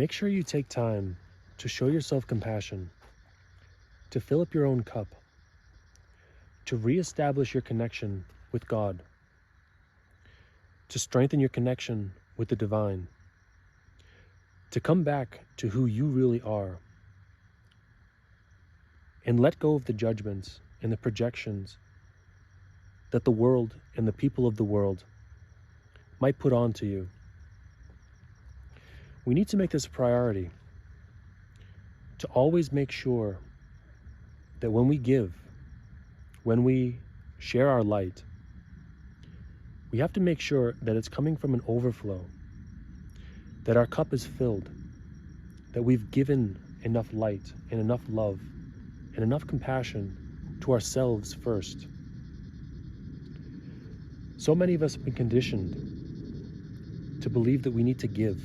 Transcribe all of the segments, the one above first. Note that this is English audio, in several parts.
make sure you take time to show yourself compassion, to fill up your own cup, to reestablish your connection with God, to strengthen your connection with the divine, to come back to who you really are, and let go of the judgments and the projections that the world and the people of the world might put onto you. We need to make this a priority, to always make sure that when we give, when we share our light, we have to make sure that it's coming from an overflow, that our cup is filled, that we've given enough light and enough love and enough compassion to ourselves first. So many of us have been conditioned to believe that we need to give,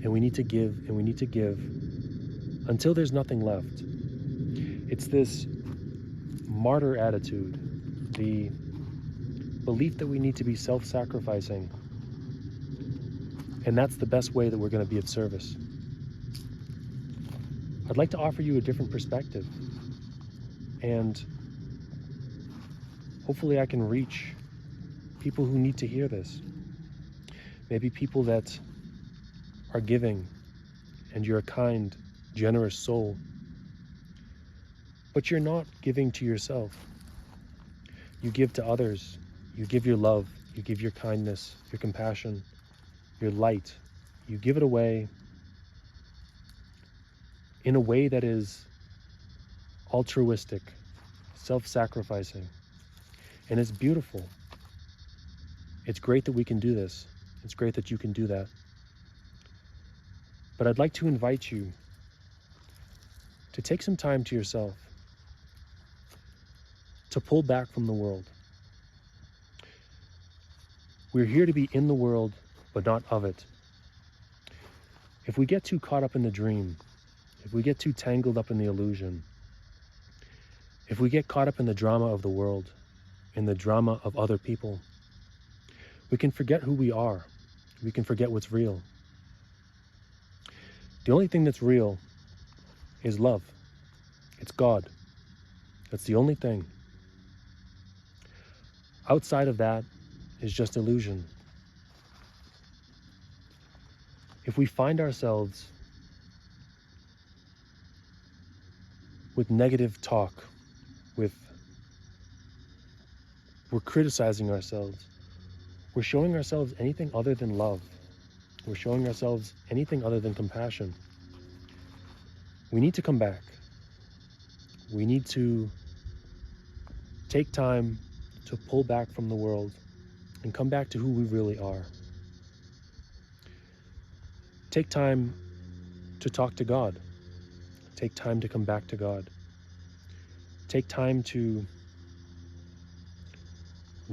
and we need to give, and we need to give until there's nothing left. It's this martyr attitude, the belief that we need to be self-sacrificing, and that's the best way that we're going to be of service. I'd like to offer you a different perspective, and hopefully I can reach people who need to hear this. Maybe people that are giving, and you're a kind, generous soul, but you're not giving to yourself. You give to others. You give your love. You give your kindness, your compassion, your light. You give it away in a way that is altruistic, self-sacrificing, and it's beautiful. It's great that we can do this. It's great that you can do that. But I'd like to invite you to take some time to yourself, to pull back from the world. We're here to be in the world, but not of it. If we get too caught up in the dream, if we get too tangled up in the illusion, if we get caught up in the drama of the world, in the drama of other people, we can forget who we are. We can forget what's real. The only thing that's real is love. It's God. That's the only thing. Outside of that is just illusion. If we find ourselves with negative talk, we're criticizing ourselves, we're showing ourselves anything other than love, we're showing ourselves anything other than compassion, we need to come back. We need to take time to pull back from the world and come back to who we really are. Take time to talk to God. Take time to come back to God. Take time to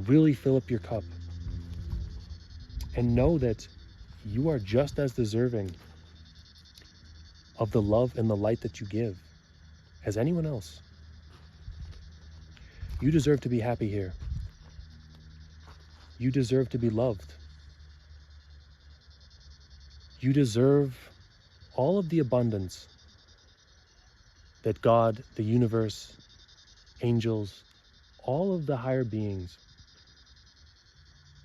really fill up your cup and know that you are just as deserving of the love and the light that you give as anyone else. You deserve to be happy here. You deserve to be loved. You deserve all of the abundance that God, the universe, angels, all of the higher beings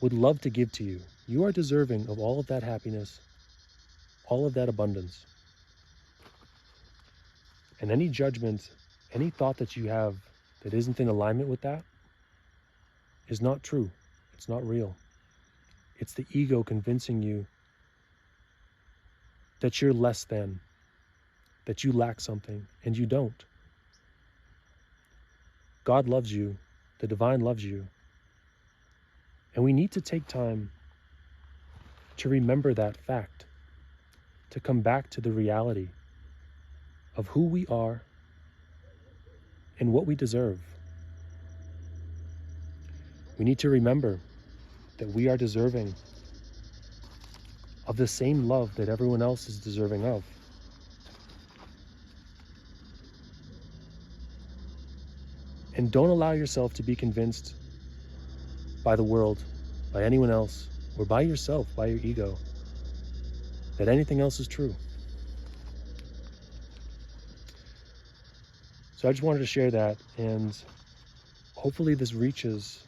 would love to give to you. You are deserving of all of that happiness, all of that abundance. And any judgment, any thought that you have that isn't in alignment with that is not true. It's not real. It's the ego convincing you that you're less than, that you lack something, and you don't. God loves you. The divine loves you. And we need to take time to remember that fact, to come back to the reality of who we are and what we deserve. We need to remember that we are deserving of the same love that everyone else is deserving of. And don't allow yourself to be convinced by the world, by anyone else, or by yourself, by your ego, that anything else is true. So I just wanted to share that, and hopefully this reaches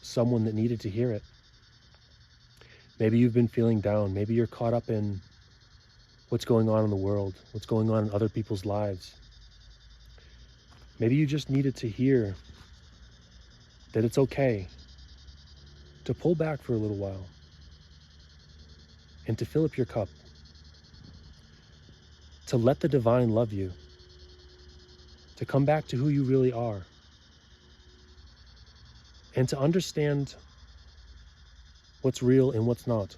someone that needed to hear it. Maybe you've been feeling down. Maybe you're caught up in what's going on in the world, what's going on in other people's lives. Maybe you just needed to hear that it's okay to pull back for a little while and to fill up your cup, to let the divine love you, to come back to who you really are, and to understand what's real and what's not.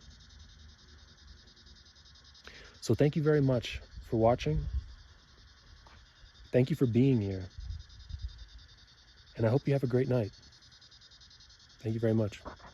So thank you very much for watching. Thank you for being here. And I hope you have a great night. Thank you very much.